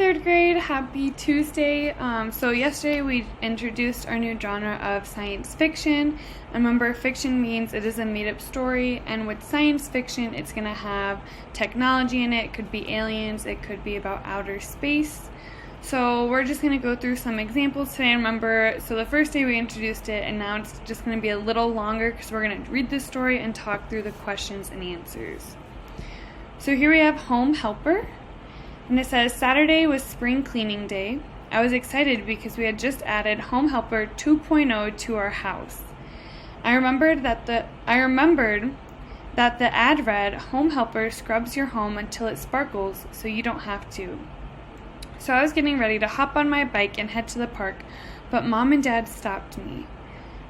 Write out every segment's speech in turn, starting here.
third grade, happy Tuesday. So yesterday we introduced our new genre of science fiction. Remember, fiction means it is a made-up story, and with science fiction, it's going to have technology in it. It could be aliens, it could be about outer space. So we're just going to go through some examples today. Remember, so the first day we introduced it, and now it's just going to be a little longer because we're going to read the story and talk through the questions and answers. So here we have Home Helper. And it says, Saturday was spring cleaning day. I was excited because we had just added Home Helper 2.0 to our house. I remembered that the ad read, Home Helper scrubs your home until it sparkles so you don't have to. So I was getting ready to hop on my bike and head to the park, but Mom and Dad stopped me.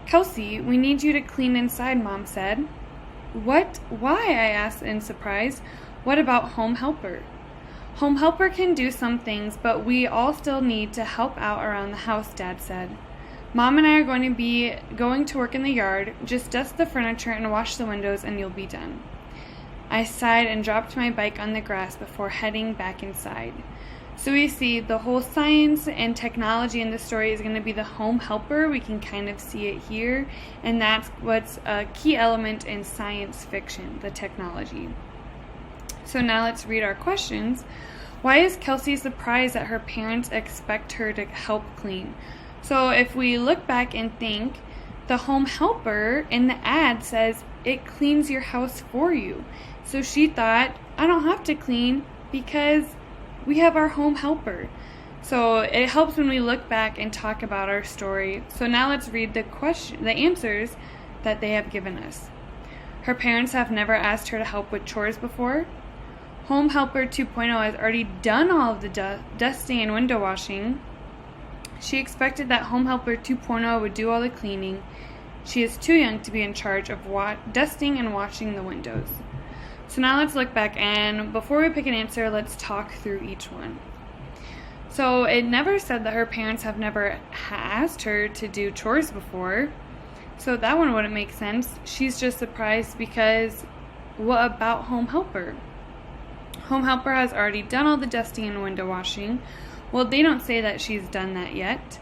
Kelsey, we need you to clean inside, Mom said. What? Why? I asked in surprise. What about Home Helper? Home Helper can do some things, but we all still need to help out around the house, Dad said. Mom and I are going to be going to work in the yard. Just dust the furniture and wash the windows and you'll be done. I sighed and dropped my bike on the grass before heading back inside. So we see the whole science and technology in the story is going to be the Home Helper. We can kind of see it here, and that's what's a key element in science fiction, the technology. So now let's read our questions. Why is Kelsey surprised that her parents expect her to help clean? So if we look back and think, the Home Helper in the ad says it cleans your house for you. So she thought, I don't have to clean because we have our Home Helper. So it helps when we look back and talk about our story. So now let's read the answers that they have given us. Her parents have never asked her to help with chores before. Home Helper 2.0 has already done all of the dusting and window washing. She expected that Home Helper 2.0 would do all the cleaning. She is too young to be in charge of dusting and washing the windows. So now let's look back, and before we pick an answer, let's talk through each one. So it never said that her parents have never asked her to do chores before. So that one wouldn't make sense. She's just surprised because what about Home Helper? Home Helper has already done all the dusting and window washing. Well, they don't say that she's done that yet.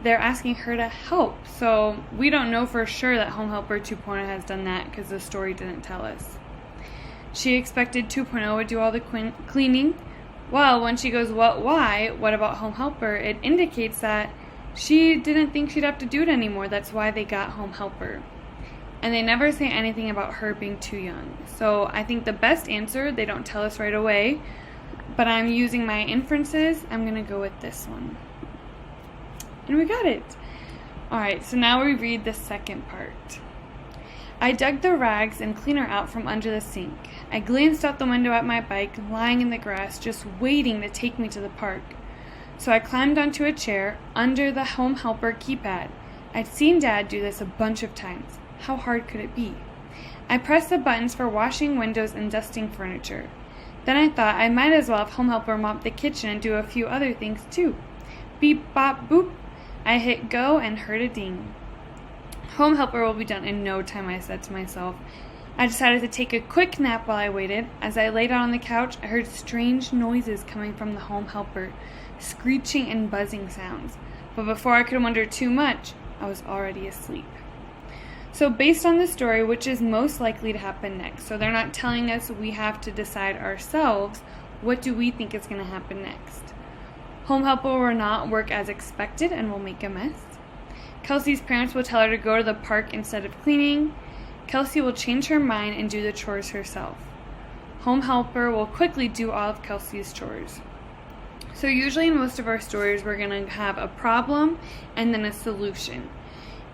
They're asking her to help. So we don't know for sure that Home Helper 2.0 has done that because the story didn't tell us. She expected 2.0 would do all the cleaning. Well, when she goes, why? What about Home Helper? It indicates that she didn't think she'd have to do it anymore. That's why they got Home Helper. And they never say anything about her being too young. So I think the best answer, they don't tell us right away, but I'm using my inferences. I'm going to go with this one. And we got it. Alright, so now we read the second part. I dug the rags and cleaner out from under the sink. I glanced out the window at my bike, lying in the grass, just waiting to take me to the park. So I climbed onto a chair under the Home Helper keypad. I'd seen Dad do this a bunch of times. How hard could it be? I pressed the buttons for washing windows and dusting furniture. Then I thought I might as well have Home Helper mop the kitchen and do a few other things too. Beep, bop, boop. I hit go and heard a ding. Home Helper will be done in no time, I said to myself. I decided to take a quick nap while I waited. As I lay down on the couch, I heard strange noises coming from the Home Helper, screeching and buzzing sounds. But before I could wonder too much, I was already asleep. So based on the story, which is most likely to happen next? So they're not telling us, we have to decide ourselves, what do we think is going to happen next? Home Helper will not work as expected and will make a mess. Kelsey's parents will tell her to go to the park instead of cleaning. Kelsey will change her mind and do the chores herself. Home Helper will quickly do all of Kelsey's chores. So usually in most of our stories, we're going to have a problem and then a solution.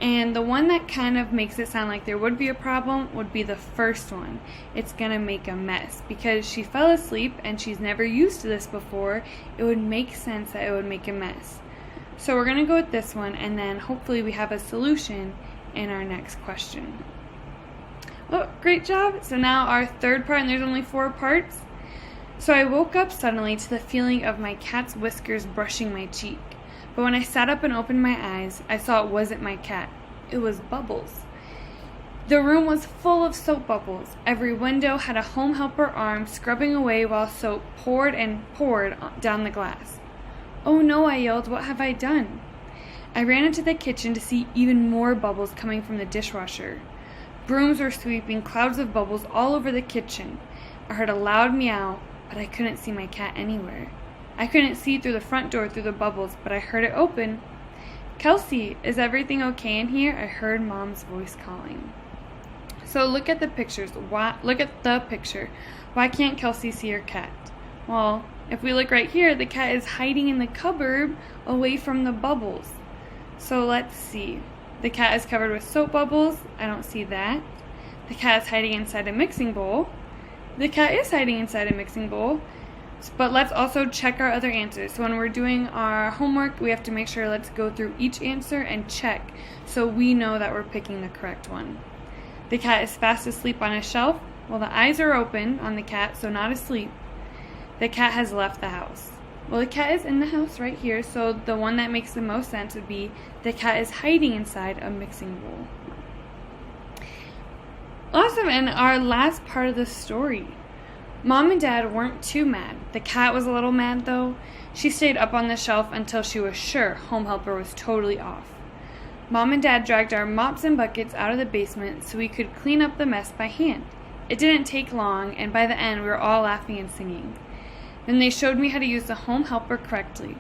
And the one that kind of makes it sound like there would be a problem would be the first one. It's going to make a mess because she fell asleep and she's never used to this before. It would make sense that it would make a mess. So we're going to go with this one, and then hopefully we have a solution in our next question. Oh, great job. So now our third part, and there's only 4 parts. So I woke up suddenly to the feeling of my cat's whiskers brushing my cheek. But when I sat up and opened my eyes, I saw it wasn't my cat. It was Bubbles. The room was full of soap bubbles. Every window had a home helper arm scrubbing away while soap poured and poured down the glass. "Oh no," I yelled. "What have I done?" I ran into the kitchen to see even more bubbles coming from the dishwasher. Brooms were sweeping clouds of bubbles all over the kitchen. I heard a loud meow, but I couldn't see my cat anywhere. I couldn't see through the front door through the bubbles, but I heard it open. "Kelsey, is everything okay in here?" I heard Mom's voice calling. So look at the pictures. Look at the picture. Why can't Kelsey see her cat? Well, if we look right here, the cat is hiding in the cupboard away from the bubbles. So let's see. The cat is covered with soap bubbles. I don't see that. The cat is hiding inside a mixing bowl. The cat is hiding inside a mixing bowl. But let's also check our other answers. So when we're doing our homework, we have to make sure let's go through each answer and check so we know that we're picking the correct one. The cat is fast asleep on a shelf. Well, the eyes are open on the cat, so not asleep. The cat has left the house. Well, the cat is in the house right here, so the one that makes the most sense would be the cat is hiding inside a mixing bowl. Awesome, and our last part of the story. Mom and Dad weren't too mad. The cat was a little mad, though. She stayed up on the shelf until she was sure Home Helper was totally off. Mom and Dad dragged our mops and buckets out of the basement so we could clean up the mess by hand. It didn't take long, and by the end we were all laughing and singing. Then they showed me how to use the Home Helper correctly.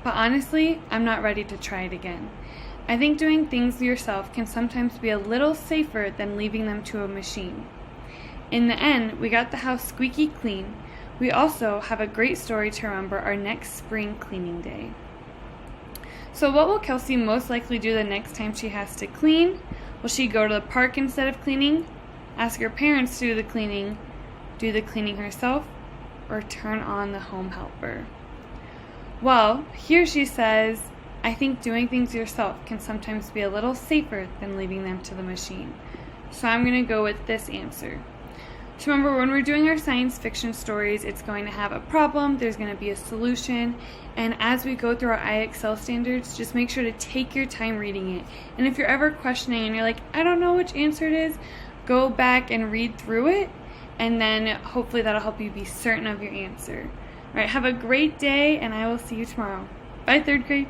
But honestly, I'm not ready to try it again. I think doing things yourself can sometimes be a little safer than leaving them to a machine. In the end, we got the house squeaky clean. We also have a great story to remember our next spring cleaning day. So what will Kelsey most likely do the next time she has to clean? Will she go to the park instead of cleaning? Ask her parents to do the cleaning herself? Or turn on the Home Helper? Well, here she says, I think doing things yourself can sometimes be a little safer than leaving them to the machine. So I'm going to go with this answer. So remember, when we're doing our science fiction stories, it's going to have a problem, there's going to be a solution, and as we go through our IXL standards, just make sure to take your time reading it. And if you're ever questioning and you're like, I don't know which answer it is, go back and read through it, and then hopefully that'll help you be certain of your answer. All right, have a great day, and I will see you tomorrow. Bye, third grade.